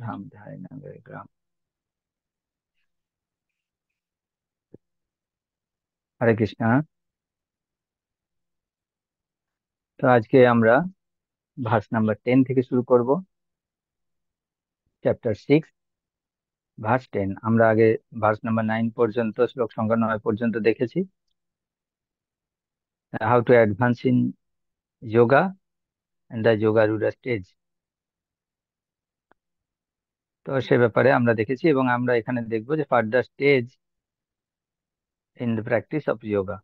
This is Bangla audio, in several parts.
ধাম ধায় নগরে গ্রাম। হরে কৃষ্ণ। তো আজকে আমরা ভার্স নাম্বার 10 থেকে শুরু করব। Chapter 6, verse 10। আমরা আগে ভার্স নাম্বার 9 পর্যন্ত, শ্লোক সংখ্যা 9 পর্যন্ত দেখেছি। How to advance in yoga and the yogarudha stage. তো সে ব্যাপারে আমরা দেখেছি এবং আমরা এখানে দেখবো যে further stage in the practice of yoga.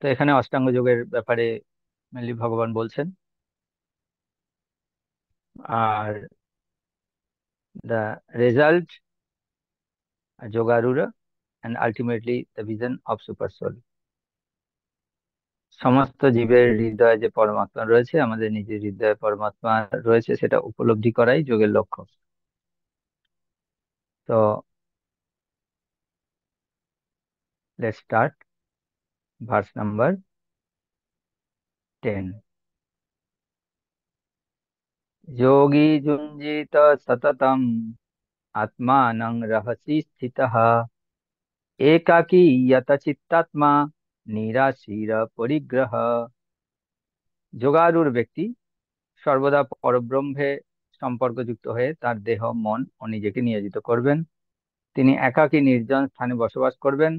তো এখানে অষ্টাঙ্গ যোগের ব্যাপারে মেনলি ভগবান বলছেন, আর the result yogarudha and ultimately the vision of super soul। সমস্ত জীবের হৃদয়ে যে পরমাত্মা রয়েছে, আমাদের নিজের হৃদয়ে পরমাত্মা রয়েছে, সেটা উপলব্ধি করাই যোগের লক্ষ্য। তো লেটস স্টার্ট ভার্স নাম্বার 10। যোগী যুঞ্জিত সততম আত্মানং রহসি স্থিতঃ একাকী যত চিত্তাত্মা নিরাশীর পরিগ্রহ। যোগারূঢ় ব্যক্তি সর্বদা পরব্রহ্মে সম্পর্কযুক্ত হয়ে তার দেহ, মন ও নিজেকে নিয়োজিত করবেন। তিনি একাকী নির্জন স্থানে বসবাস করবেন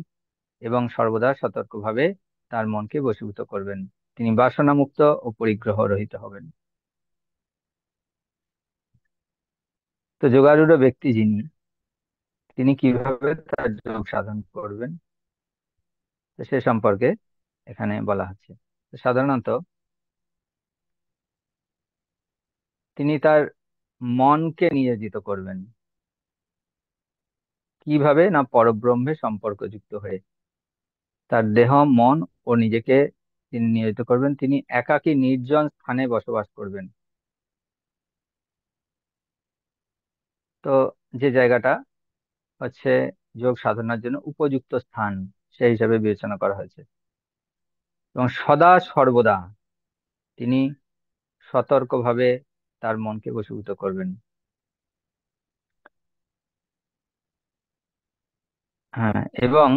এবং সর্বদা সতর্কভাবে তার মনকে বশীভূত করবেন। তিনি বাসনামুক্ত ও পরিগ্রহ রহিত হবেন। তো যোগারূঢ় ব্যক্তি যিনি, তিনি কিভাবে তার যোগ সাধন করবেন, তো সে সম্পর্কে এখানে বলা হচ্ছে। তো সাধারণত তিনি তার মনকে নিয়োজিত করবেন। কিভাবে? না, পরব্রহ্মে সম্পর্কযুক্ত হয়ে তার দেহ, মন ও নিজেকে তিনি নিয়োজিত করবেন। তিনি একাকী নির্জন স্থানে বসবাস করবেন। তো যে জায়গাটা হচ্ছে যোগ সাধনার জন্য উপযুক্ত স্থান, সেই হিসাবে বিবেচনা করা হয়েছে। এবং সদা সর্বদা তিনি সতর্কভাবে তার মনকে বশীভূত করবেন। হ্যাঁ, এবং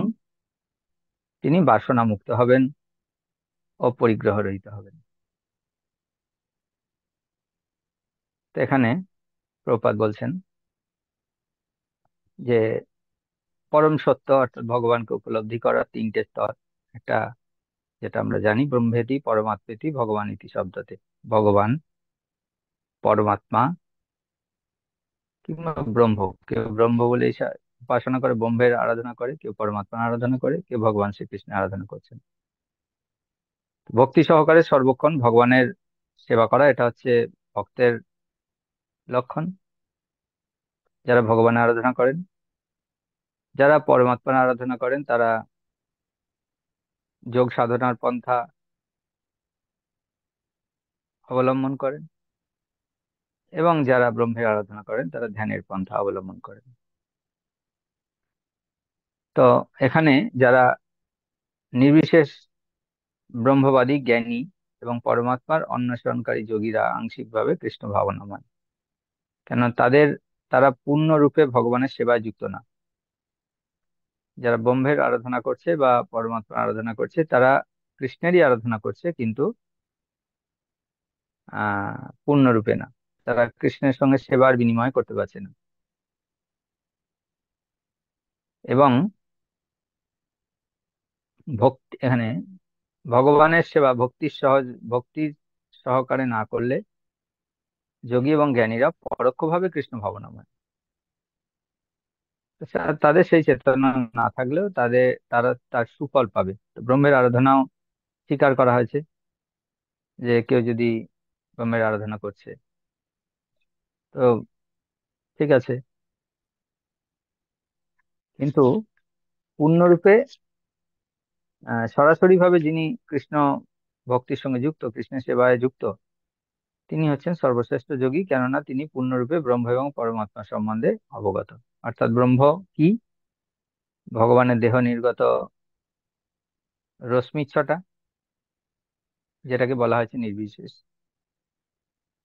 তিনি বাসনা মুক্ত হবেন ও পরিগ্রহ রহিত হবেন। তো এখানে প্রভুপাদ বলছেন যে পরম সত্য অর্থাৎ ভগবানকে উপলব্ধি করার তিনটে স্তর। একটা, যেটা আমরা জানি, ব্রহ্মেতি পরমাত্মেতি ভগবান ইতি শব্দতে। ভগবান, পরমাত্মা কিংবা ব্রহ্ম, কেউ ব্রহ্ম বলে উপাসনা করে, ব্রহ্মের আরাধনা করে, কেউ পরমাত্মার আরাধনা করে, কেউ ভগবান শ্রীকৃষ্ণের আরাধনা করছেন। ভক্তি সহকারে সর্বক্ষণ ভগবানের সেবা করা, এটা হচ্ছে ভক্তের লক্ষণ, যারা ভগবানের আরাধনা করেন। যারা পরমাত্মার আরাধনা করেন তারা যোগ সাধনার পন্থা অবলম্বন করেন, এবং যারা ব্রহ্মের আরাধনা করেন তারা ধ্যানের পন্থা অবলম্বন করেন। তো এখানে যারা নির্বিশেষ ব্রহ্মবাদী, জ্ঞানী এবং পরমাত্মার অন্বেষণকারী যোগীরা আংশিকভাবে কৃষ্ণ ভাবনাময়। কেন তারা পূর্ণরূপে ভগবানের সেবায় যুক্ত না। যারা ব্রহ্মের আরাধনা করছে বা পরমাত্মার আরাধনা করছে, তারা কৃষ্ণেরই আরাধনা করছে, কিন্তু পূর্ণরূপে না। তারা কৃষ্ণের সঙ্গে সেবার বিনিময় করতে পারছে না। এবং ভক্তি, এখানে ভগবানের সেবা ভক্তি সহকারে না করলে যোগী এবং জ্ঞানীরা পরোক্ষভাবে কৃষ্ণ ভাবনাময়। তাদের সেই চেতনা না থাকলেও তারা তার সুফল পাবে। তো ব্রহ্মের আরাধনাও স্বীকার করা হয়েছে, যে কেউ যদি ব্রহ্মের আরাধনা করছে, তো ঠিক আছে, কিন্তু পূর্ণরূপে সরাসরি ভাবে যিনি কৃষ্ণ ভক্তির সঙ্গে যুক্ত, কৃষ্ণের সেবায় যুক্ত, তিনি হচ্ছেন সর্বশ্রেষ্ঠ যোগী। কেননা তিনি পূর্ণরূপে ব্রহ্ম এবং পরমাত্মা সম্বন্ধে অবগত। অর্থাৎ ব্রহ্ম কি? ভগবানের দেহ নির্গত রশ্মিচ্ছটা, যেটাকে বলা হয়েছে নির্বিশেষ।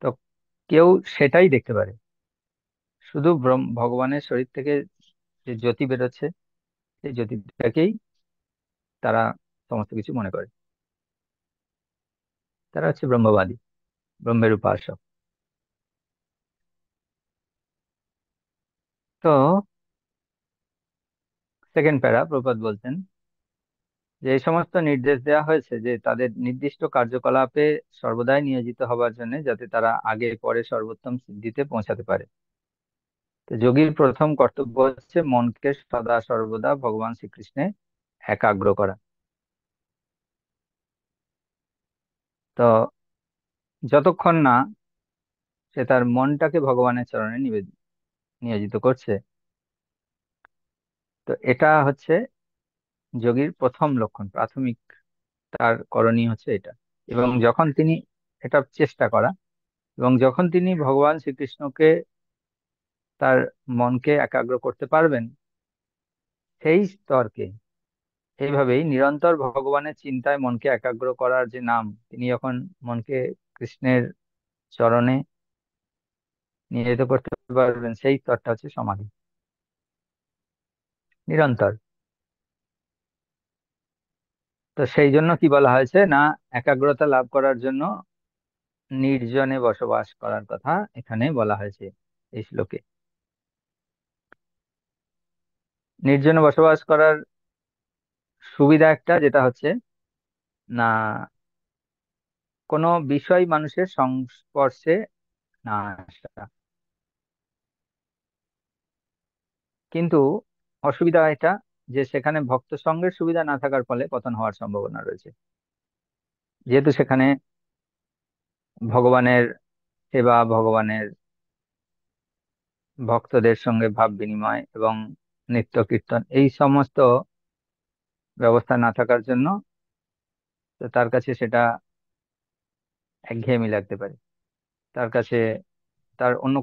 তো কেউ সেটাই দেখতে পারে, শুধু ভগবানের শরীর থেকে যে জ্যোতি বেরোচ্ছে, সেই জ্যোতিটাকেই তারা সমস্ত কিছু মনে করে। তারা হচ্ছে ব্রহ্মবাদী, ব্রহ্মের উপাসক। তো সেকেন্ড প্যারা প্রভুপাদ বলছেন যে এই সমস্ত নির্দেশ দেওয়া হয়েছে যে তাদের নির্দিষ্ট কার্যকলাপে সর্বদাই নিয়োজিত হবার জন্য, যাতে তারা আগে পরে সর্বোত্তম সিদ্ধিতে পৌঁছাতে পারে। তো যোগীর প্রথম কর্তব্য হচ্ছে মনকে সদা সর্বদা ভগবান শ্রীকৃষ্ণে একাগ্র করা। তো যতক্ষণ না সে তার মনটাকে ভগবানের চরণে নিয়োজিত করছে, তো এটা হচ্ছে যোগীর প্রথম লক্ষণ, প্রাথমিক তার করণীয় হচ্ছে এটা। এবং যখন তিনি এটা চেষ্টা করা, এবং যখন তিনি ভগবান শ্রীকৃষ্ণকে তার মনকে একাগ্র করতে পারবেন, সেই স্তরকে এইভাবেই নিরন্তর ভগবানের চিন্তায় মনকে একাগ্র করার যে নাম, তিনি যখন মনকে কৃষ্ণের চরণে নিয়োজিত করতে পারবেন, সেই স্তরটা হচ্ছে সমাধি। নিরন্তর। তো সেই জন্য কি বলা হয়েছে না, একাগ্রতা লাভ করার জন্য নির্জনে বসবাস করার কথা এখানে বলা হয়েছে এই শ্লোকে। নির্জনে বসবাস করার সুবিধা একটা, যেটা হচ্ছে না কোনো বিষয় মানুষের সংস্পর্শে না আসা। কিন্তু অসুবিধা এটা যে সেখানে ভক্ত সঙ্গের সুবিধা না থাকার ফলে পতন হওয়ার সম্ভাবনা রয়েছে। যেহেতু সেখানে ভগবানের সেবা, ভগবানের ভক্তদের সঙ্গে ভাব বিনিময় এবং নিত্য কীর্তন, এই সমস্ত ব্যবস্থা না থাকার জন্য তো তার কাছে সেটা একঘেয়েমি লাগতে পারে। তার কাছে তার অন্য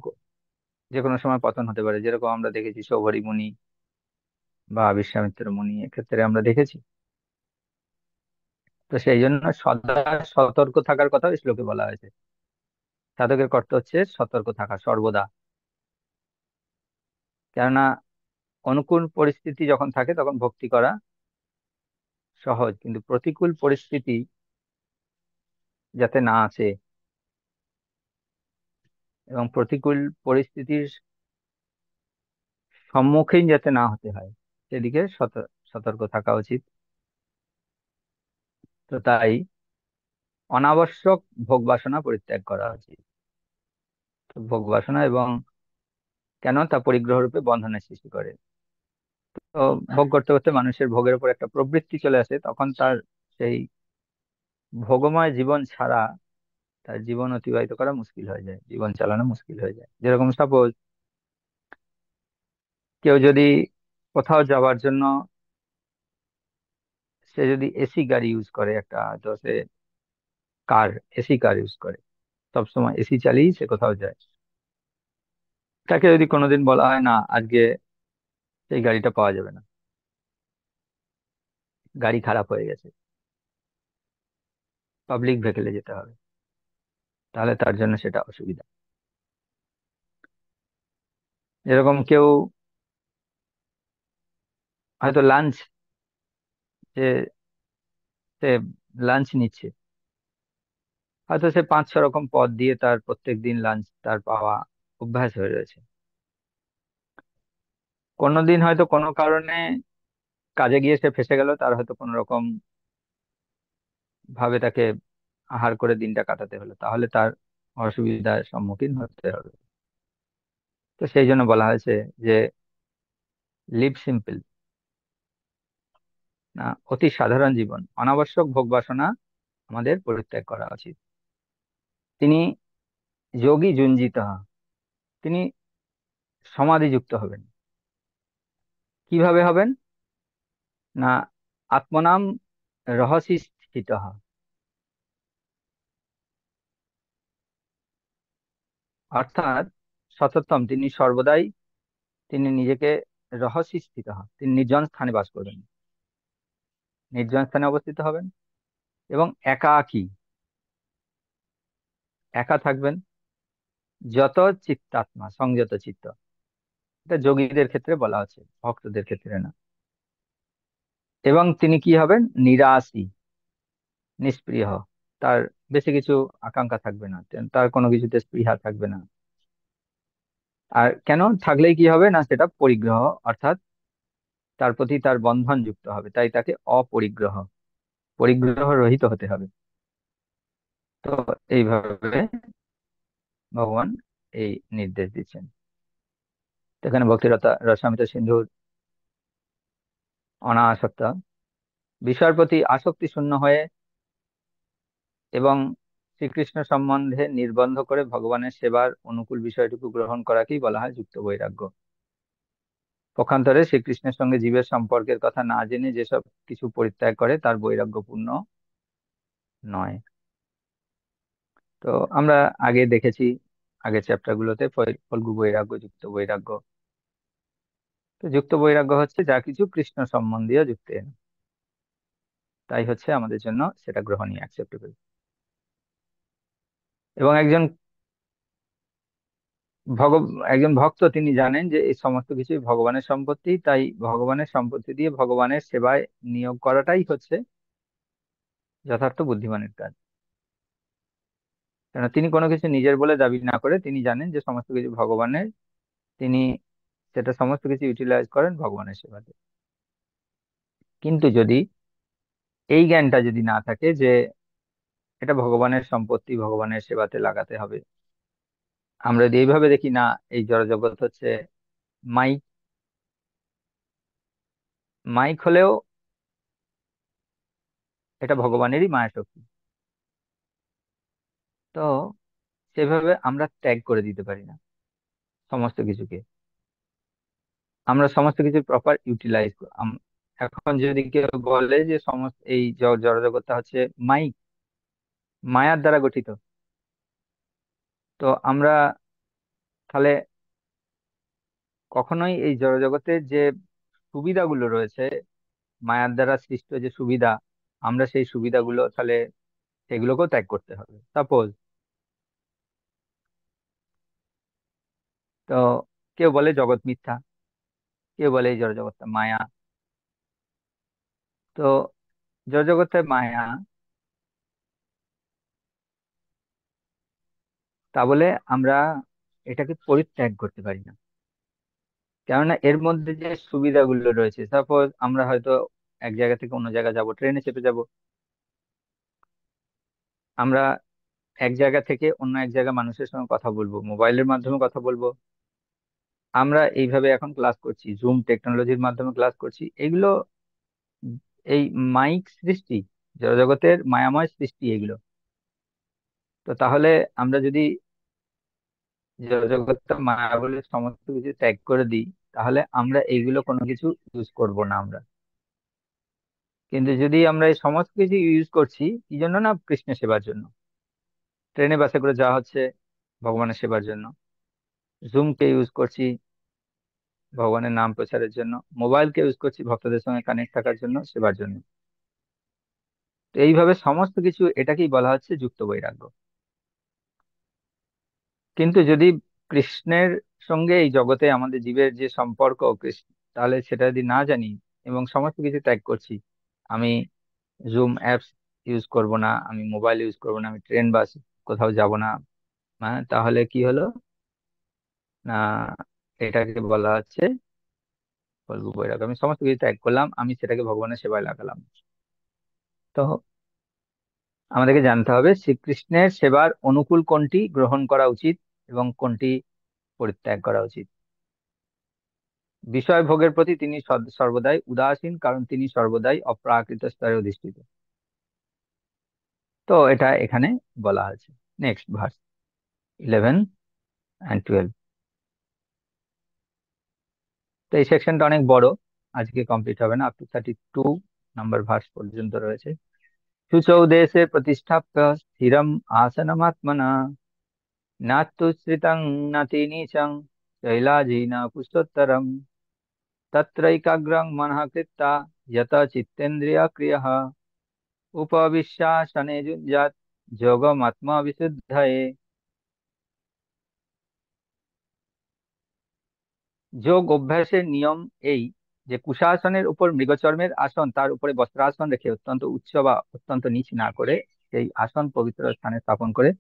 যে কোনো সময় পতন হতে পারে, যেরকম আমরা দেখেছি সৌভরী মুনি বা বিশ্বামিত্র মুনি, এক্ষেত্রে আমরা দেখেছি। তো সেই জন্য সদা সতর্ক থাকার কথা এই শ্লোকে বলা হয়েছে। সাধকের কর্তব্য হচ্ছে সতর্ক থাকা সর্বদা। কেননা অনুকূল পরিস্থিতি যখন থাকে তখন ভক্তি করা সহজ, কিন্তু প্রতিকূল পরিস্থিতি যাতে না আসে এবং প্রতিকূল পরিস্থিতির সম্মুখীন যাতে না হতে হয়, সেদিকে সতর্ক থাকা উচিত। তো তাই অনাবশ্যক ভোগ বাসনা পরিত্যাগ করা উচিত। তো ভোগ বাসনা এবং কেন তা পরিগ্রহ রূপে বন্ধনের সৃষ্টি করে। তো ভোগ করতে করতে মানুষের ভোগের উপর একটা প্রবৃত্তি চলে আসে, তখন তার সেই ভোগময় জীবন ছাড়া তার জীবন অতিবাহিত করা মুশকিল হয়ে যায়, জীবন চালানো মুশকিল হয়ে যায়। যেরকম সাপোজ কেউ যদি কোথাও যাওয়ার জন্য সে যদি এসি গাড়ি ইউজ করে, একটা হয়তো সে কার, এসি কার ইউজ করে, সবসময় এসি চালিয়ে সে কোথাও যায়, তাকে যদি কোনোদিন বলা হয় না আজকে সেই গাড়িটা পাওয়া যাবে না, গাড়ি খারাপ হয়ে গেছে, পাবলিক ভেহিকেলে যেতে হবে, তাহলে তার জন্য সেটা অসুবিধা। যেরকম কেউ হয়তো লাঞ্চ, যে সে লাঞ্চ নিচ্ছে, হয়তো সে 5-6 রকম পদ দিয়ে তার প্রত্যেক দিন লাঞ্চ তার পাওয়া অভ্যাস হয়ে রয়েছে। কোনোদিন হয়তো কোনো কারণে কাজে গিয়ে সে ফেঁসে গেল, তার হয়তো কোনো রকম ভাবে তাকে আহার করে দিনটা কাটাতে হলো, তাহলে তার অসুবিধার সম্মুখীন হতে হবে। তো সেই জন্য বলা হয়েছে যে লিভ সিম্পল, না অতি সাধারণ জীবন, অনাবশ্যক ভোগ বাসনা আমাদের পরিত্যাগ করা উচিত। তিনি যোগী যুঞ্জিত, তিনি সমাধিযুক্ত হবেন। কিভাবে হবেন না, আত্মনাম রহস্যি স্থিত, অর্থাৎ সততম তিনি সর্বদাই, তিনি নিজেকে রহস্যি স্থিত হন, তিনি নির্জন স্থানে বাস করবেন, নির্জন স্থানে অবস্থিত হবেন এবং একাকী, একা থাকবেন, যত চিত্তাত্মা সংযত চিত্ত, এটা যোগীদের ক্ষেত্রে বলা হচ্ছে, ভক্তদের ক্ষেত্রে না। এবং তিনি কি হবেন? নিরাসী, নিষ্পৃহ। তার বেশি কিছু আকাঙ্ক্ষা থাকবে না, তার কোনো কিছুতে স্পৃহা থাকবে না। আর কেন থাকলেই কি হবে না, সেটা পরিগ্রহ, অর্থাৎ তার প্রতি তার বন্ধন যুক্ত হবে, তাই তাকে অপরিগ্রহ, পরিগ্রহ রহিত হতে হবে। তো এইভাবে ভগবান এই নির্দেশ দিচ্ছেন। তো এখানে ভক্তিরতা রসামিত সিন্ধুর অনাসক্ত, বিষয়ের প্রতি আসক্তি শূন্য হয়ে এবং শ্রীকৃষ্ণ সম্বন্ধে নির্বন্ধ করে ভগবানের সেবার অনুকূল বিষয়টুকু গ্রহণ করাকেই বলা হয় যুক্ত বৈরাগ্য। পক্ষান্তরে শ্রীকৃষ্ণের সঙ্গে জীবের সম্পর্কের কথা না জেনে যেসব কিছু পরিত্যাগ করে তার বৈরাগ্যপূর্ণ নয়। তো আমরা আগে দেখেছি, আগের চ্যাপ্টার গুলোতে, ফল্গু বৈরাগ্য, যুক্ত বৈরাগ্য। তো যুক্ত বৈরাগ্য হচ্ছে যা কিছু কৃষ্ণ সম্বন্ধীয় যুক্ত, তাই হচ্ছে আমাদের জন্য সেটা গ্রহণীয়, অ্যাকসেপ্টেবল। এবং ভগ একজন ভক্ত তিনি জানেন যে এই সমস্ত কিছুই ভগবানের সম্পত্তি, তাই ভগবানের সম্পত্তি দিয়ে ভগবানের সেবায় নিয়োগ করাটাই হচ্ছে যথার্থ বুদ্ধিমানের কাজ। কেন তিনি কোনো কিছু নিজের বলে দাবি না করে তিনি জানেন যে সমস্ত কিছু ভগবানের, তিনি সেটা সমস্ত কিছু ইউটিলাইজ করেন ভগবানের সেবাতে। কিন্তু যদি এই জ্ঞানটা যদি না থাকে যে এটা ভগবানের সম্পত্তি, ভগবানের সেবাতে লাগাতে হবে, আমরা যদি এইভাবে দেখি না, এই জড়জগৎ হচ্ছে মাইক, মাইক হলেও এটা ভগবানেরই মায়া শক্তি, তো সেভাবে আমরা ত্যাগ করে দিতে পারি না সমস্ত কিছুকে। আমরা সমস্ত কিছু প্রপার ইউটিলাইজ। এখন যদি কেউ বলে যে সমস্ত এই জড়জগৎটা হচ্ছে মাইক, মায়ার দ্বারা গঠিত, তো আমরা তাহলে কখনোই এই জড়জগতের যে সুবিধাগুলো রয়েছে, মায়ার দ্বারা সৃষ্ট যে সুবিধা, আমরা সেই সুবিধাগুলো তাহলে সেগুলোকেও ত্যাগ করতে হবে। সাপোজ তো কেউ বলে জগৎ মিথ্যা, কেউ বলে এই জড়জগৎটা মায়া। তো জড়জগৎটা মায়া, তা বলে আমরা এটাকে পরিত্যাগ করতে পারি না। কেননা এর মধ্যে যে সুবিধাগুলো রয়েছে, সাপোজ আমরা হয়তো এক জায়গা থেকে অন্য জায়গা যাব, ট্রেনে চেপে যাব, আমরা এক জায়গা থেকে অন্য এক জায়গা মানুষের সঙ্গে কথা বলবো, মোবাইলের মাধ্যমে কথা বলবো। আমরা এইভাবে এখন ক্লাস করছি, জুম টেকনোলজির মাধ্যমে ক্লাস করছি, এগুলো এই মাইক সৃষ্টি, জগতের মায়াময় সৃষ্টি এগুলো। তো তাহলে আমরা যদি জগৎটা মায়া বলে সমস্ত কিছু ত্যাগ করে দিই, তাহলে আমরা এইগুলো কোনো কিছু ইউজ করব না আমরা। কিন্তু যদি আমরা এই সমস্ত কিছু ইউজ করছি কি জন্য না, কৃষ্ণ সেবার জন্য। ট্রেনে বাসে করে যাওয়া হচ্ছে ভগবানের সেবার জন্য, জুম কে ইউজ করছি ভগবানের নাম প্রচারের জন্য, মোবাইলকে ইউজ করছি ভক্তদের সঙ্গে কানেক্ট থাকার জন্য, সেবার জন্য। তো এইভাবে সমস্ত কিছু, এটাকেই বলা হচ্ছে যুক্ত বৈরাগ্য। কিন্তু যদি কৃষ্ণের সঙ্গে এই জগতে আমাদের জীবের যে সম্পর্ক কৃষ্ণ, তাহলে সেটা যদি না জানি এবং সমস্ত কিছু ত্যাগ করছি, আমি জুম অ্যাপস ইউজ করব না, আমি মোবাইল ইউজ করব না, আমি ট্রেন বাস কোথাও যাব না, হ্যাঁ, তাহলে কি হলো না, এটাকে বলা হচ্ছে ফল্গু বৈরাগ্য। আমি সমস্ত কিছু ত্যাগ করলাম, আমি সেটাকে ভগবানের সেবায় লাগালাম। তো আমাদেরকে জানতে হবে শ্রীকৃষ্ণের সেবার অনুকূল কোনটি গ্রহণ করা উচিত এবং কোনটি পরিত্যাগ করা উচিত। বিষয় ভোগের প্রতি তিনি সর্বদাই উদাসীন, কারণ তিনি সর্বদাই অপ্রাকৃত স্তরে অধিষ্ঠিত। তো এটা এখানে বলা আছে। Next verse 11 and 12। তো এই সেকশনটা অনেক বড়, আজকে কমপ্লিট হবে না, আপ টু 32 নম্বর ভার্স পর্যন্ত রয়েছে। শুচৌ দেশে প্রতিষ্ঠাপ্য স্থিরম আসনমাত্মনা, নাত্যুশ্রিতং নাতি নীচং শৈলাজিনা পুষ্টোত্তরম, তত্রৈকাগ্রং মনঃ কৃত্বা যত চিত্তেন্দ্রিয় ক্রিয়ঃ, উপবিশ্যাসনে যুঞ্জাত যোগমাত্মা বিশুদ্ধয়ে। যোগ অভ্যাসের নিয়ম এই যে কুশাসনের উপর মৃগচর্মের আসন, তার উপরে বস্ত্রাসন রেখে অত্যন্ত উচ্চ বা অত্যন্ত নিচ না করে সেই আসন পবিত্র স্থানে স্থাপন করে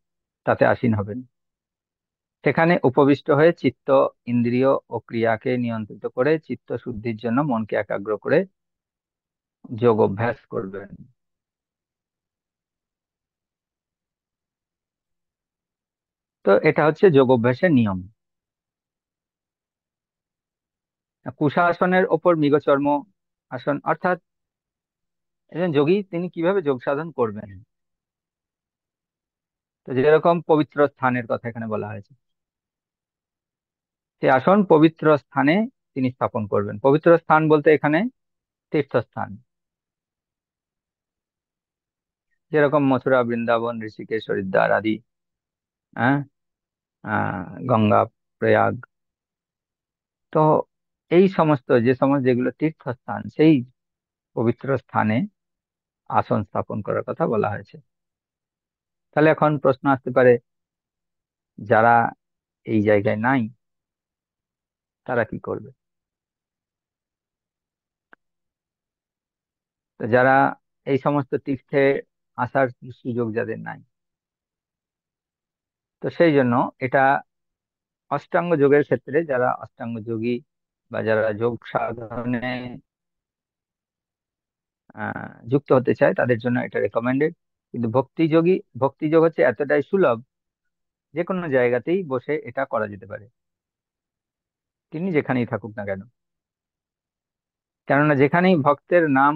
তাতে আসীন হবেন। সেখানে উপবিষ্ট হয়ে চিত্ত, ইন্দ্রিয় ও ক্রিয়াকে নিয়ন্ত্রিত করে চিত্ত শুদ্ধির জন্য মনকে একাগ্র করে যোগ অভ্যাস করবেন। তো এটা হচ্ছে যোগ অভ্যাসের নিয়ম। কুশাসনের ওপর মৃগচর্ম আসন অর্থাৎ একজন যোগী তিনি কিভাবে যোগ সাধন করবেন। তো যেরকম পবিত্র স্থানের কথা এখানে বলা হয়েছে, সে আসন পবিত্র স্থানে তিনি স্থাপন করবেন। পবিত্র স্থান বলতে এখানে তীর্থস্থান, যেরকম মথুরা, বৃন্দাবন, ঋষিকেশ, হরিদ্বার আদি, হ্যাঁ, গঙ্গা, প্রয়াগ। তো এই সমস্ত যে সমস্ত যেগুলো তীর্থস্থান, সেই পবিত্র স্থানে আসন স্থাপন করার কথা বলা হয়েছে। তাহলে এখন প্রশ্ন আসতে পারে, যারা এই জায়গায় নাই তারা কি করবে? তো যারা এই সমস্ত তীর্থে আসার সুযোগ যাদের নাই, তো সেই জন্য এটা অষ্টাঙ্গ যোগের ক্ষেত্রে যারা অষ্টাঙ্গ যোগী বা যারা যোগ সাধনে যুক্ত হতে চায় তাদের জন্য এটা রেকমেন্ডেড। কিন্তু ভক্তিযোগ হচ্ছে এতটাই সুলভ, যে কোনো জায়গাতেই বসে এটা করা যেতে পারে, তিনি যেখানেই থাকুক না কেন। কেননা যেখানেই ভক্তের নাম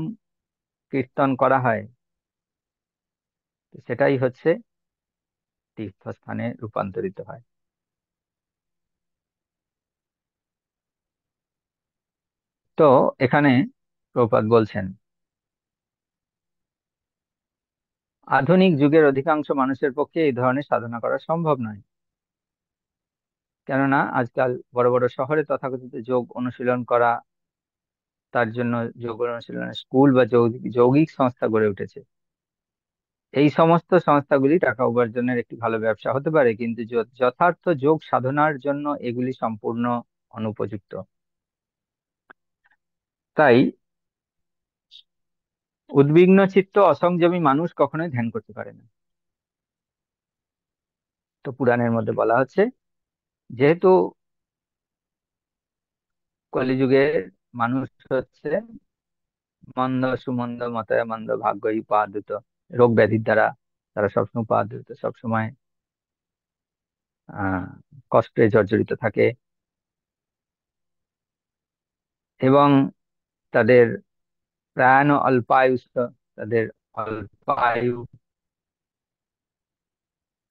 কীর্তন করা হয়, তো সেটাই হচ্ছে তীর্থস্থানে রূপান্তরিত হয়। তো এখানে প্রভুপাদ বলছেন, আধুনিক যুগের অধিকাংশ মানুষের পক্ষে এই ধরনের সাধনা করা সম্ভব নয়। কেননা আজকাল বড় বড় শহরে তথাকথিত যোগ অনুশীলন করা, তার জন্য যোগ অনুশীলনের স্কুল বা যৌগিক সংস্থা গড়ে উঠেছে। এই সমস্ত সংস্থাগুলি টাকা উপার্জনের একটি ভালো ব্যবসা হতে পারে, কিন্তু যথার্থ যোগ সাধনার জন্য এগুলি সম্পূর্ণ অনুপযুক্ত। তাই উদ্বিগ্ন চিত্ত অসংযমী মানুষ কখনোই ধ্যান করতে পারে না। তো পুরাণের মধ্যে বলা হচ্ছে, যেহেতু কলিযুগের মানুষ হচ্ছে মন্দ সুমন্দ মতয়া মন্দ ভাগ্যই উপাদৃত, রোগ ব্যাধির দ্বারা তারা সবসময় উপাদৃত, সবসময় আহ কষ্টে জর্জরিত থাকে, এবং তাদের প্রাণ অল্পায়ুষ্ঠ, তাদের অল্পায়ু,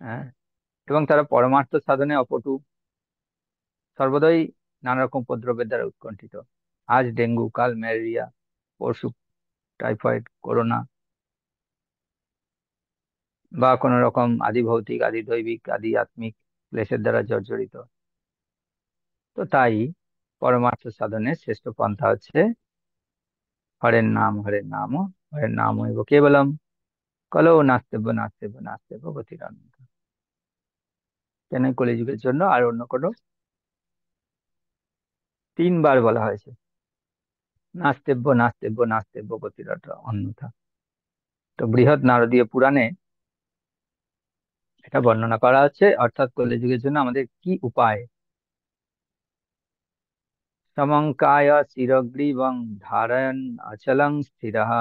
হ্যাঁ, এবং তারা পরমার্থ সাধনে অপটু, সর্বদাই নানা রকম উপদ্রবের দ্বারা উৎকণ্ঠিত। আজ ডেঙ্গু, কাল ম্যালেরিয়া, পরশু টাইফয়েড, করোনা, বা কোন রকম আদি ভৌতিক, আদি দৈবিক, আদি আত্মিক ক্লেশের দ্বারা জর্জরিত। তো তাই পরমার্থ সাধনের শ্রেষ্ঠ পন্থা হচ্ছে হরের নাম, হরের নাম, হরের নাম হইব কেবলম, কলো নাস্তেব্য নাস্তেব্য নাস্তেব্য গতিরনন্ত। কেন কলিযুগের জন্য আর অন্য কোনো 3বার বলা হয়েছে নাস্তেব্য নাস্তেব্য নাস্তেব্য গতিরত অন্যথা। তো বৃহৎ নারদীয় পুরাণে এটা বর্ণনা করা হচ্ছে, অর্থাৎ কলিযুগের জন্য আমাদের কি উপায়। সমঙ্কায় শিরগ্রীবং ধারয়ন অচলং স্থিরः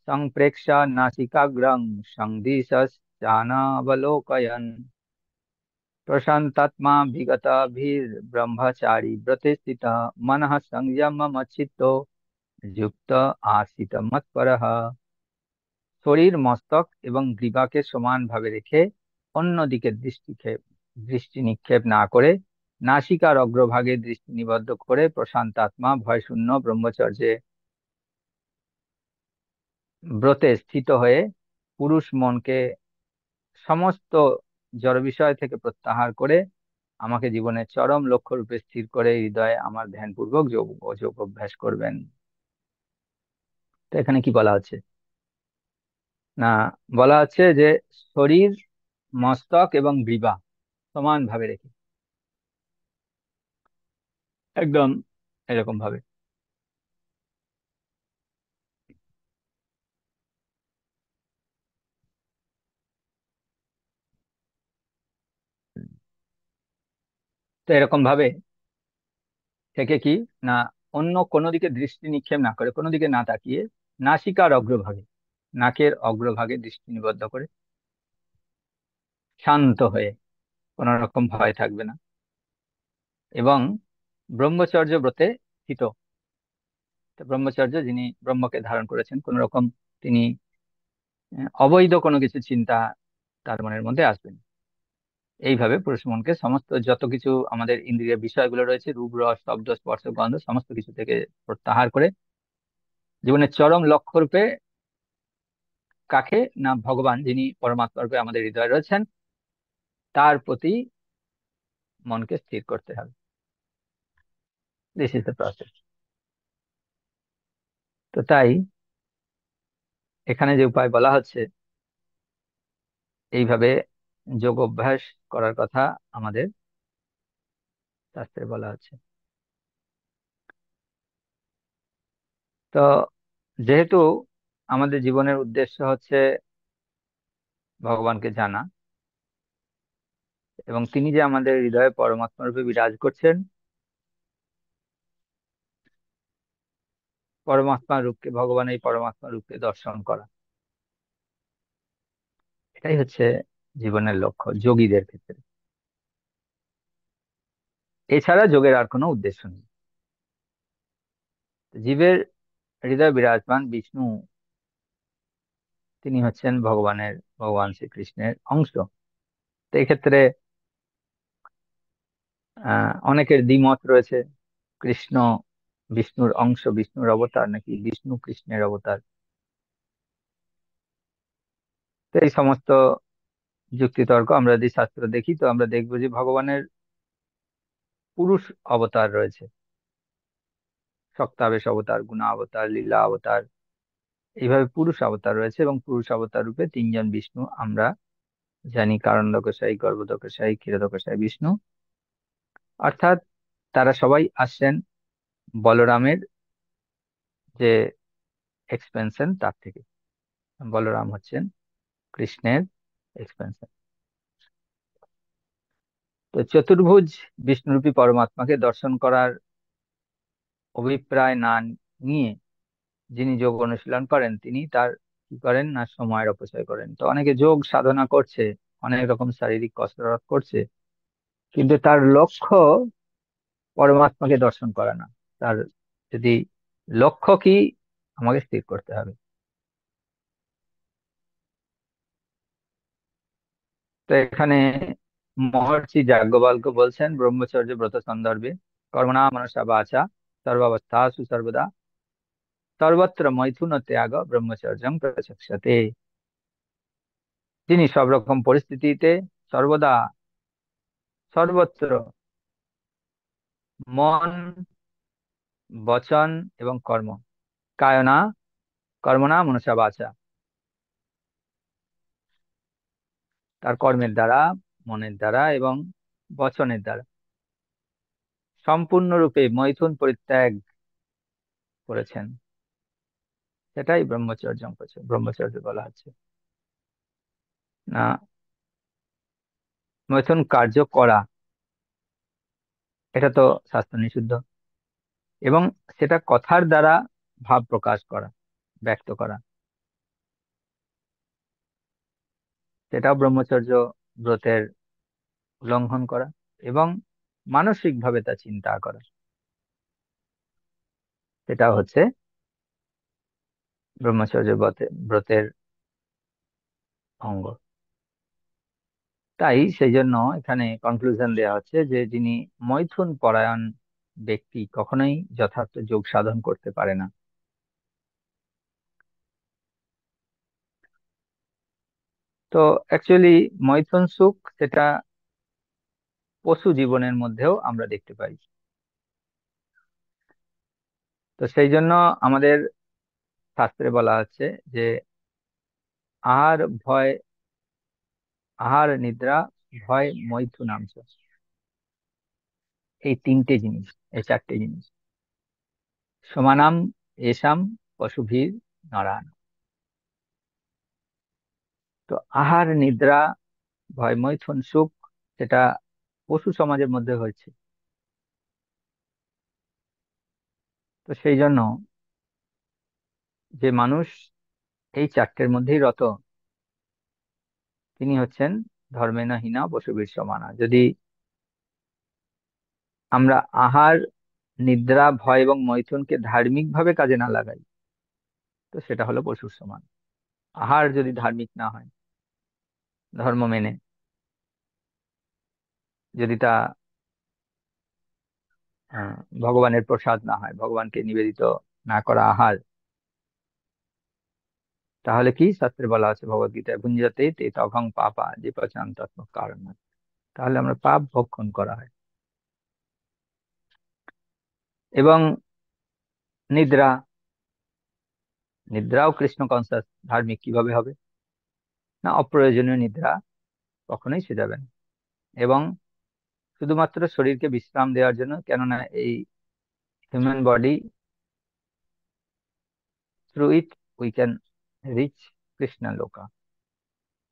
সংপ্রেক্ষ্য নাসিকাগ্রং সংদিশশ্চানবলোকয়ন প্রশান্তাত্মা বিগতভির্ব্রহ্মচারী ব্রতে স্থিত মনঃ সংযমমচ্চিত্তো যুক্ত আসিত মৎপরঃ। শরীর, মস্তক এবং গ্রীবাকে সমানভাবে রেখে অন্যদিকে দৃষ্টি নিক্ষেপ না করে নাসিকার অগ্রভাগে দৃষ্টি নিবদ্ধ করে প্রশান্ত আত্মা ভয়শূন্য ব্রহ্মচর্যে ব্রতে স্থিত হয়ে পুরুষ মনকে সমস্ত জড় বিষয় থেকে প্রত্যাহার করে আমাকে জীবনের চরম লক্ষ্য রূপে স্থির করে হৃদয়ে আমার ধ্যানপূর্বক যোগ অভ্যাস করবেন। তো এখানে কি বলা হচ্ছে না, বলা হচ্ছে যে শরীর, মস্তক এবং গ্রীবা সমানভাবে রেখে, একদম এরকম ভাবে। তো এরকম ভাবে থেকে কি না, অন্য কোনো দিকে দৃষ্টি নিক্ষেপ না করে, কোনো দিকে না তাকিয়ে নাসিকার অগ্রভাগে, নাকের অগ্রভাগে দৃষ্টি নিবদ্ধ করে শান্ত হয়ে, কোন রকম ভয় থাকবে না, এবং ব্রহ্মচর্য ব্রতে স্থিত। তো ব্রহ্মচর্য, যিনি ব্রহ্মকে ধারণ করেছেন, কোন রকম তিনি অবৈধ কোনো কিছু চিন্তা তার মনের মধ্যে আসবে না। এইভাবে পুরুষ মনকে সমস্ত যত কিছু আমাদের ইন্দ্রিয় বিষয়গুলো রয়েছে, রূপ রস শব্দ স্পর্শ গন্ধ, সমস্ত কিছু থেকে প্রত্যাহার করে জীবনের চরম লক্ষ্য রূপে কাকে না, ভগবান যিনি পরমাত্মা রূপে আমাদের হৃদয়ে রয়েছেন, তার প্রতি মনকে স্থির করতে হবে। This is the process. তো তাই এখানে যে উপায় বলা হচ্ছে, এইভাবে যোগ অভ্যাস করার কথা আমাদের শাস্ত্রে বলা হচ্ছে। তো যেহেতু আমাদের জীবনের উদ্দেশ্য হচ্ছে ভগবানকে জানা, এবং তিনি যে আমাদের হৃদয়ে পরমাত্মা রূপে বিরাজ করছেন, পরমাত্মা রূপকে, ভগবান এই পরমাত্মা রূপকে দর্শন করা, এটাই হচ্ছে জীবনের লক্ষ্য যোগীদের ক্ষেত্রে। এছাড়া যোগের আর কোনো উদ্দেশ্য নেই। জীবের হৃদয় বিরাজমান বিষ্ণু, তিনি হচ্ছেন ভগবান শ্রীকৃষ্ণের অংশ। তো এক্ষেত্রে অনেকের দ্বিমত রয়েছে, কৃষ্ণ বিষ্ণুর অংশ, বিষ্ণুর অবতার, নাকি বিষ্ণু কৃষ্ণের অবতার। তো এই সমস্ত যুক্তিতর্ক আমরা যদি শাস্ত্র দেখি, তো আমরা দেখবো যে ভগবানের পুরুষ অবতার রয়েছে, সক্তাবেশ অবতার, গুণা অবতার, লীলা অবতার, এইভাবে পুরুষ অবতার রয়েছে। এবং পুরুষ অবতার রূপে তিনজন বিষ্ণু আমরা জানি: কারণ্যকশায়ী, গর্ভোদকশায়ী, ক্ষীরোদকশায়ী বিষ্ণু। অর্থাৎ তারা সবাই আসছেন বলরামের যে এক্সপেনশন, তার থেকে। বলরাম হচ্ছেন কৃষ্ণের এক্সপেনশন। তো চতুর্ভুজ বিষ্ণুরূপী পরমাত্মাকে দর্শন করার অভিপ্রায় না নিয়ে যিনি যোগ অনুশীলন করেন, তিনি তার কি করেন না, সময়ের অপচয় করেন। তো অনেকে যোগ সাধনা করছে, অনেক রকম শারীরিক কসরত করছে, কিন্তু তার লক্ষ্য পরমাত্মাকে দর্শন করা না। তার যদি লক্ষ্য কি, আমাকে স্থির করতে হবে। তো এখানে মহর্ষি যাজ্ঞবল্ক্য বলছেন ব্রহ্মচর্য ব্রত সন্দর্ভে, কর্মণা মনসা বাচা সর্বাবস্থাসু সর্বদা সর্বত্র মৈথুন ত্যাগ ব্রহ্মচর্যং প্রচক্ষতে। তিনি সব রকম পরিস্থিতিতে সর্বদা, সর্বত্র মন, বচন এবং কর্ম, কায়না কর্মণা মনসা বাচা, তার কর্মের দ্বারা, মনের দ্বারা এবং বচনের দ্বারা সম্পূর্ণরূপে মৈথুন পরিত্যাগ করেছেন। সেটাই ব্রহ্মচর্য করছে, ব্রহ্মচর্য বলা হচ্ছে না। মৈথুন কার্য করা, এটা তো শাস্ত্র নিষিদ্ধ, এবং সেটা কথার দ্বারা ভাব প্রকাশ করা, ব্যক্ত করা, সেটাও ব্রহ্মচর্য ব্রতের উল্লঙ্ঘন করা, এবং মানসিক ভাবে তা চিন্তা করা, সেটাও হচ্ছে ব্রহ্মচর্য ব্রতের অঙ্গ। তাই সেই জন্য এখানে কনক্লুশন দেওয়া হচ্ছে যে যিনি মৈথুন পরায়ণ ব্যক্তি কখনোই যথার্থ যোগ সাধন করতে পারে না। তো অ্যাকচুয়ালি মৈথুন সুখ, সেটা পশু জীবনের মধ্যেও আমরা দেখতে পাই। তো সেই জন্য আমাদের শাস্ত্রে বলা হচ্ছে যে আহার ভয়, আহার নিদ্রা ভয় মৈথুনাংশ। এই তিনটে জিনিস, এই চারটে জিনিস: সমানাম এষাম পশুভির নরান। তো আহার, নিদ্রা, ভয়, মৈথুন, সুখ, সেটা পশু সমাজের মধ্যে হয়েছে। তো সেই জন্য যে মানুষ এই চারটের মধ্যেই রত, তিনি হচ্ছেন ধর্মেণ হীনা পশুবীর সমানা। যদি আমরা আহার, নিদ্রা, ভয় এবং মৈথুনকে ধার্মিক ভাবে কাজে না লাগাই, তো সেটা হলো পশুর সমান। আহার যদি ধার্মিক না হয়, ধর্ম মেনে, যদি তা আহ, ভগবানের প্রসাদ না হয়, ভগবানকে নিবেদিত না করা আহার, তাহলে কি শাস্ত্রে বলা আছে ভগবদ গীতায়, ভুঞ্জতে তে তভং পাপা যে পচান্তত্মক কারণ, তাহলে আমরা পাপ ভক্ষণ করা হয়। এবং নিদ্রা, নিদ্রাও কৃষ্ণ কনসাস। ধার্মিক কিভাবে হবে? না, অপ্রয়োজনীয় নিদ্রা কখনোই সেজাবে না। এবং শুধুমাত্র শরীরকে বিশ্রাম দেওয়ার জন্য, কেননা এই human body, through it we can reach Krishna loka,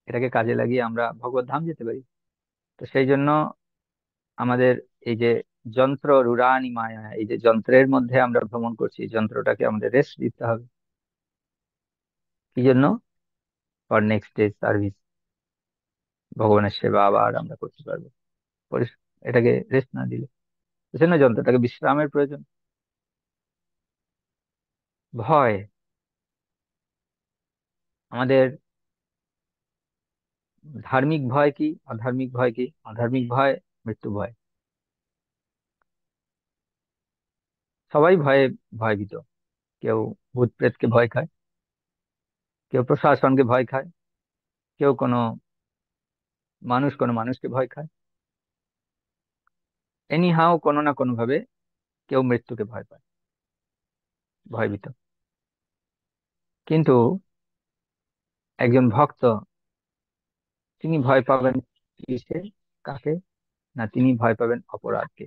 এটাকে কাজে লাগিয়ে আমরা ভগবত ধাম যেতে পারি। তো সেই জন্য আমাদের এই যে যন্ত্র রুরানি মায়া, এই যে যন্ত্রের মধ্যে আমরা ভ্রমণ করছি, এই যন্ত্রটাকে আমাদের রেস্ট দিতে হবে। কি জন্য? ফর নেক্সট ডে সার্ভিস, ভগবানের সেবা আবার আমরা করতে পারবো। এটাকে রেস্ট না দিলে, সেজন্য যন্ত্রটাকে বিশ্রামের প্রয়োজন। ভয়, আমাদের ধার্মিক ভয় কি, অধার্মিক ভয় কি? অধার্মিক ভয় মৃত্যু ভয়। সবাই ভয়ে ভয়ভীত। কেউ ভূত প্রেতকে ভয় খায়, কেউ প্রশাসনকে ভয় খায়, কেউ কোনো মানুষকে ভয় খায়। এনি হাও, কোনো না কোনো ভাবে কেউ মৃত্যুকে ভয় পায়, ভয়ভীত। কিন্তু একজন ভক্ত, তিনি ভয় পাবেন কিসে, কাকে? না, তিনি ভয় পাবেন অপরাধকে,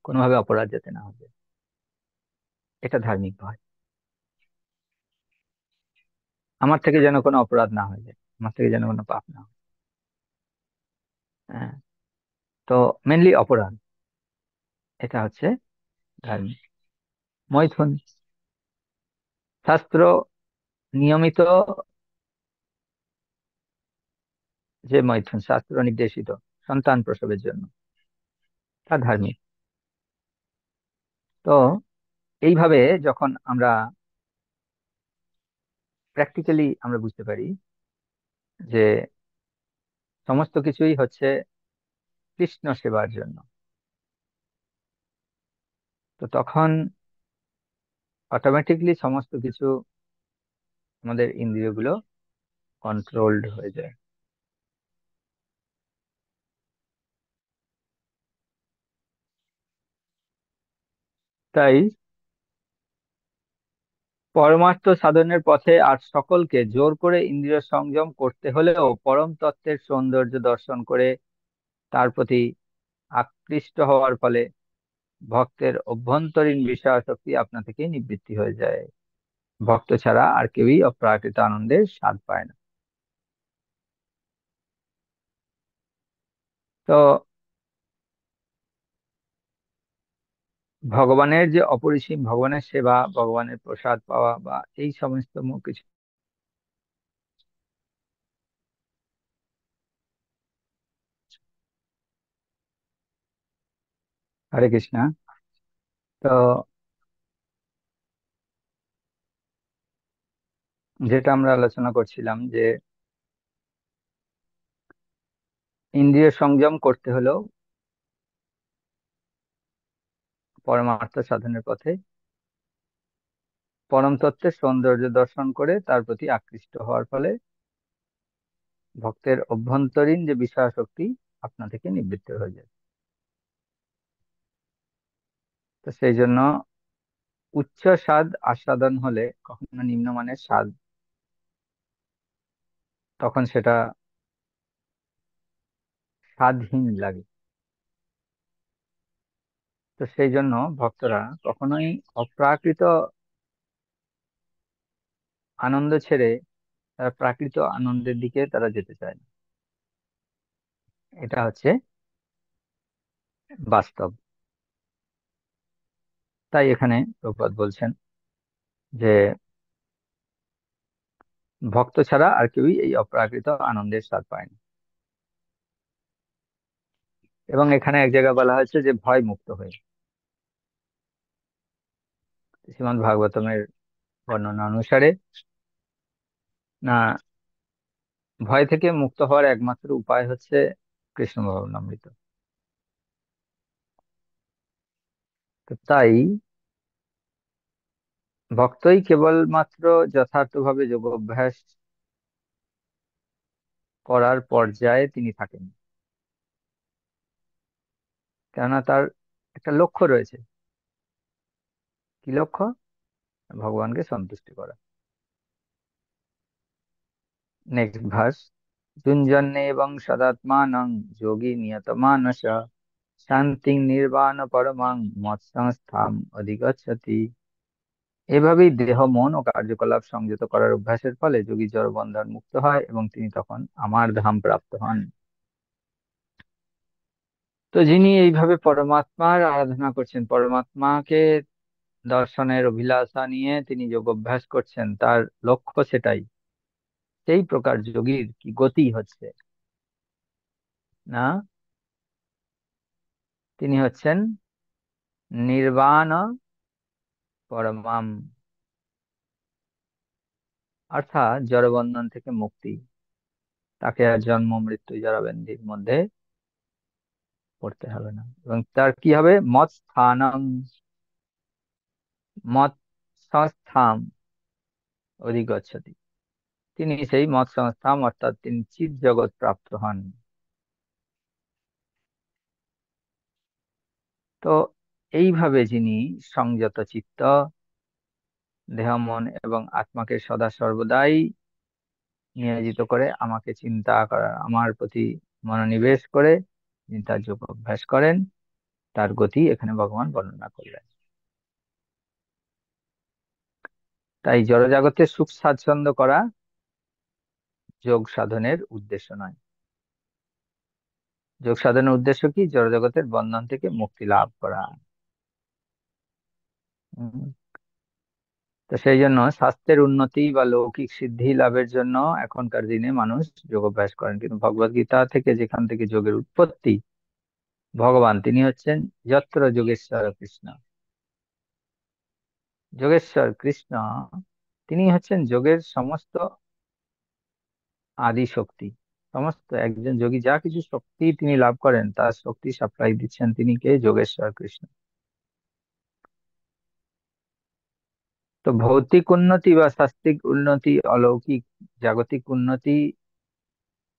কোনোভাবে অপরাধ যাতে না হবে। এটা ধার্মিক ভয়। আমার থেকে যেন কোনো অপরাধ না হয়ে যায়, আমার থেকে যেন কোনো পাপ না হয়। হ্যাঁ, তো মেনলি অপরাধ, এটা হচ্ছে ধার্মিক। মৈথুন, শাস্ত্র নিয়মিত যে মৈথুন, শাস্ত্র নির্দেশিত সন্তান প্রসবের জন্য, তা ধার্মিক। তো এইভাবে যখন আমরা প্র্যাকটিক্যালি আমরা বুঝতে পারি যে সমস্ত কিছুই হচ্ছে কৃষ্ণ সেবার জন্য, তো তখন অটোমেটিকলি সমস্ত কিছু, আমাদের ইন্দ্রিয়গুলো কন্ট্রোলড হয়ে যায়। তাই পরমার্থ সাধনের পথে আর সকলকে জোর করে ইন্দ্রিয় সংযম করতে হলেও পরম তত্ত্বের সৌন্দর্য দর্শন করে তার প্রতি আকৃষ্ট হওয়ার ফলে ভক্তের অভ্যন্তরীণ বিষয়াসক্তি আপনা থেকেই নিবৃত্তি হয়ে যায়। ভক্ত ছাড়া আর কেউই অপ্রাকৃত আনন্দের স্বাদ পায় না। তো ভগবানের যে অপরিসীম, ভগবানের সেবা, ভগবানের প্রসাদ পাওয়া বা এই সমস্ত কিছু। হরে কৃষ্ণ। তো যেটা আমরা আলোচনা করছিলাম যে ইন্দ্রিয় সংযম করতে হলেও পরমার্থ সাধনের পথে পরম তত্ত্বের সৌন্দর্য দর্শন করে তার প্রতি আকৃষ্ট হওয়ার ফলে ভক্তের অভ্যন্তরীণ যে বিষয়াসক্তি আপনা থেকে নিবৃত্ত হয়ে যায়। তো সেই জন্য উচ্চ স্বাদ আস্বাদন হলে কখনো নিম্নমানের স্বাদ, তখন সেটা স্বাদহীন লাগে। তো সেই জন্য ভক্তরা কখনোই অপ্রাকৃত আনন্দ ছেড়ে তারা প্রাকৃত আনন্দের দিকে তারা যেতে চায় না। এটা হচ্ছে বাস্তব। তাই এখানে প্রভুপাদ বলছেন যে ভক্ত ছাড়া আর কেউই এই অপ্রাকৃত আনন্দের স্বাদ পায় না। এবং এখানে এক জায়গায় বলা হয়েছে যে ভয় মুক্ত হয়ে। শ্রীমদ্ ভাগবতমের বর্ণনা অনুসারে না, ভয় থেকে মুক্ত হওয়ার একমাত্র উপায় হচ্ছে কৃষ্ণ ভবনামৃত। তো তাই ভক্তই কেবলমাত্র যথার্থভাবে যোগ অভ্যাস করার পর্যায়ে তিনি থাকেন, কেননা তার একটা লক্ষ্য রয়েছে। কি লক্ষ্য? ভগবানকে সন্তুষ্টি করা। নেক্সট ভার্স, যুঞ্জন্নে এবং সদাত্মানং যোগী নিয়ত মানস শান্তি নির্বাণ পরমাং মৎসংস্থাম অধিগচ্ছতি। এভাবেই দেহ মন ও কার্যকলাপ সংযত করার অভ্যাসের ফলে যোগী জড় বন্ধন মুক্ত হয় এবং তিনি তখন আমার ধাম প্রাপ্ত হন। তো যিনি এইভাবে পরমাত্মার আরাধনা করছেন, পরমাত্মাকে দর্শনের অভিলাষা নিয়ে তিনি যোগ অভ্যাস করছেন, তার লক্ষ্য সেটাই। সেই প্রকার যোগীর কি গতি হচ্ছে না, তিনি হচ্ছেন নির্বাণ পরমাম, অর্থাৎ জড়বন্ধন থেকে মুক্তি। তাকে আর জন্ম মৃত্যু জরাবন্ধির মধ্যে পড়তে হবে না। এবং তার কি হবে? মৎ স্থানম, মৎ সংস্থাম অধিগচ্ছতি। তিনি সেই মৎ সংস্থাম অর্থাৎ তিনি চিৎ জগৎ প্রাপ্ত হন। তো এইভাবে যিনি সংযত চিত্ত, দেহ মন এবং আত্মাকে সদা সর্বদাই নিয়োজিত করে আমাকে চিন্তা করার, আমার প্রতি মনোনিবেশ করে যিনি তার যোগ অভ্যাস করেন, তার গতি এখানে ভগবান বর্ণনা করলেন। তাই জড়জাগতে সুখ স্বাচ্ছন্দ্য করা যোগ সাধনের উদ্দেশ্য নয়। যোগ সাধনের উদ্দেশ্য কি? জড়জগতের বন্ধন থেকে মুক্তি লাভ করা। উম, তো সেই জন্য স্বাস্থ্যের উন্নতি বা লৌকিক সিদ্ধি লাভের জন্য এখনকার দিনে মানুষ যোগ অভ্যাস করেন, কিন্তু ভগবদ গীতা থেকে যেখান থেকে যোগের উৎপত্তি, ভগবান তিনি হচ্ছেন যত্র যোগেশ্বর কৃষ্ণ। যোগেশ্বর কৃষ্ণ তিনি হচ্ছেন যোগের সমস্ত আদি শক্তি। সমস্ত একজন যোগী যা কিছু শক্তি তিনি লাভ করেন তার শক্তি সাপ্লাই দিচ্ছেন তিনি কে? যোগেশ্বর কৃষ্ণ। তো ভৌতিক উন্নতি বা শাস্ত্রিক উন্নতি, অলৌকিক জাগতিক উন্নতি,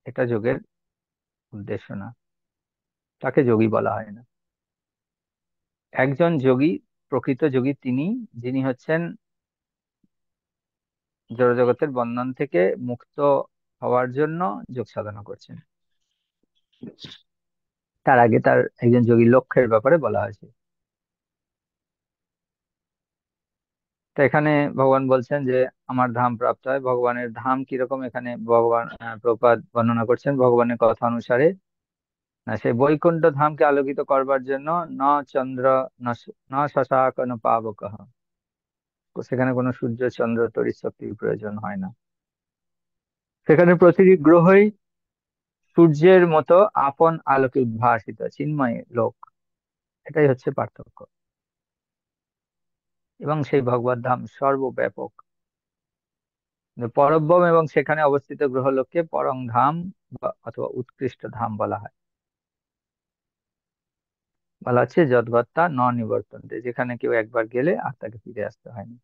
এটা যোগের উদ্দেশ্য না, তাকে যোগী বলা হয় না। একজন যোগী, প্রকৃত যোগী তিনি, যিনি হচ্ছেন জড়জগতের বন্ধন থেকে মুক্ত হওয়ার জন্য যোগ সাধনা করছেন। তার আগে তার একজন যোগীর লক্ষ্যের ব্যাপারে বলা হয়েছে। তো এখানে ভগবান বলছেন যে আমার ধাম প্রাপ্ত হয়। ভগবানের ধাম কিরকম, এখানে ভগবান প্রপাদ বর্ণনা করছেন ভগবানের কথা অনুসারে, না সেই বৈকুণ্ঠ ধামকে আলোকিত করবার জন্য ন চন্দ্র ন শশাক ন পাবক, সেখানে কোনো সূর্য চন্দ্র তড়িৎ শক্তির প্রয়োজন হয় না। সেখানে প্রতিটি গ্রহই সূর্যের মতো আপন আলোকে উদ্ভাসিত চিন্ময় লোক। এটাই হচ্ছে পার্থক্য। এবং সেই ভগবত ধাম সর্বব্যাপক। পরব্রহ্ম এবং সেখানে অবস্থিত গ্রহলোককে পরং ধাম অথবা উৎকৃষ্ট ধাম বলা হয়। বলা হচ্ছে যদ্গত্তা ন নিবর্তন্তে, যেখানে কেউ একবার গেলে আর তাকে ফিরে আসতে হয় না।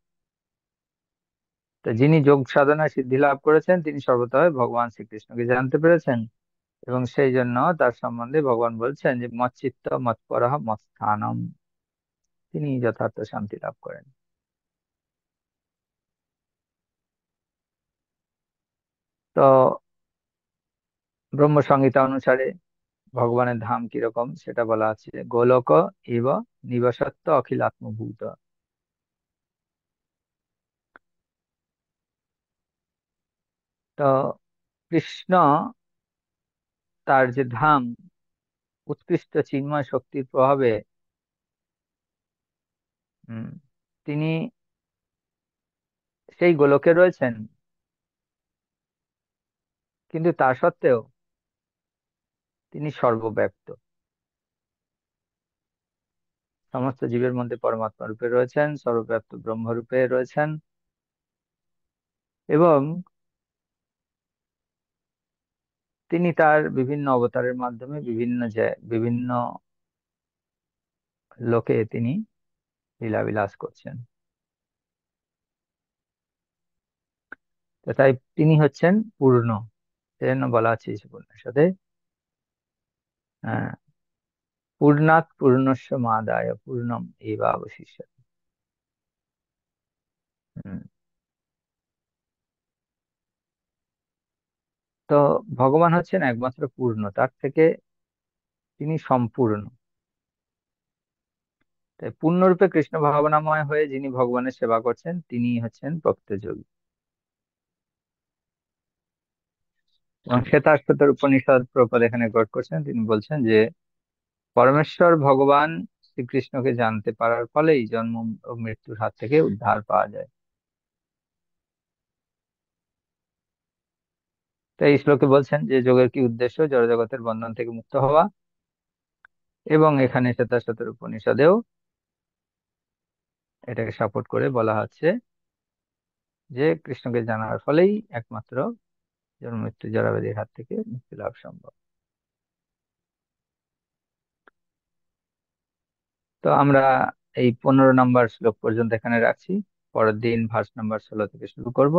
তো যিনি যোগ সাধনায় সিদ্ধি লাভ করেছেন তিনি সর্বতঃ ভগবান শ্রীকৃষ্ণকে জানতে পেরেছেন, এবং সেই জন্য তার সম্বন্ধে ভগবান বলছেন যে মচ্চিত্ত মৎপরঃ মৎস্থানম, তিনি যথার্থ শান্তি লাভ করেন। তো ব্রহ্ম সংহিতা অনুসারে ভগবানের ধাম কিরকম সেটা বলা আছে, গোলক ইব নিবসত্ব অখিলাত্মভূত। তো কৃষ্ণ তার যে ধাম, উৎকৃষ্ট চিন্ময় শক্তির প্রভাবে উম, তিনি সেই গোলকে রয়েছেন, কিন্তু তা সত্ত্বেও তিনি সর্বব্যাপ্ত, সমস্ত জীবের মধ্যে পরমাত্মা রূপে রয়েছেন, সর্বব্যাপ্ত ব্রহ্মরূপে রয়েছেন। এবং তিনি তার বিভিন্ন অবতারের মাধ্যমে বিভিন্ন লোকে তিনি লীলাবিলাস করছেন। তো তাই তিনি হচ্ছেন পূর্ণ, সেজন্য বলা আছে ঈশ্বরের সাথে আহ পূর্ণাৎ পূর্ণস্য মাদায় পূর্ণম এবাবশিষ্যতে। হুম। তো ভগবান হচ্ছেন একমাত্র পূর্ণ, তার থেকে তিনি সম্পূর্ণ। তাই পূর্ণরূপে কৃষ্ণ ভাবনাময় হয়ে যিনি ভগবানের সেবা করছেন তিনি হচ্ছেন প্রকৃত যোগী। এবং শ্বেতাশ্বতর উপনিষদ প্রপাত এখানে কোট করছেন, তিনি বলছেন যে পরমেশ্বর ভগবান শ্রীকৃষ্ণকে জানতে পারার ফলেই জন্ম ও মৃত্যুর হাত থেকে উদ্ধার পাওয়া যায়। তাই এই শ্লোকে বলছেন যে যোগের কি উদ্দেশ্য, জড়জগতের বন্ধন থেকে মুক্ত হওয়া। এবং এখানে শ্বেতাশ্বতর উপনিষদেও এটাকে সাপোর্ট করে বলা হচ্ছে যে কৃষ্ণকে জানার ফলেই একমাত্র জন্ম মৃত্যু জরাব্যাধির হাত থেকে মুক্তি লাভ সম্ভব। তো আমরা এই 15 নম্বর শ্লোক পর্যন্ত এখানে রাখছি। পরের দিন ভার্স নাম্বার 16 থেকে শুরু করব।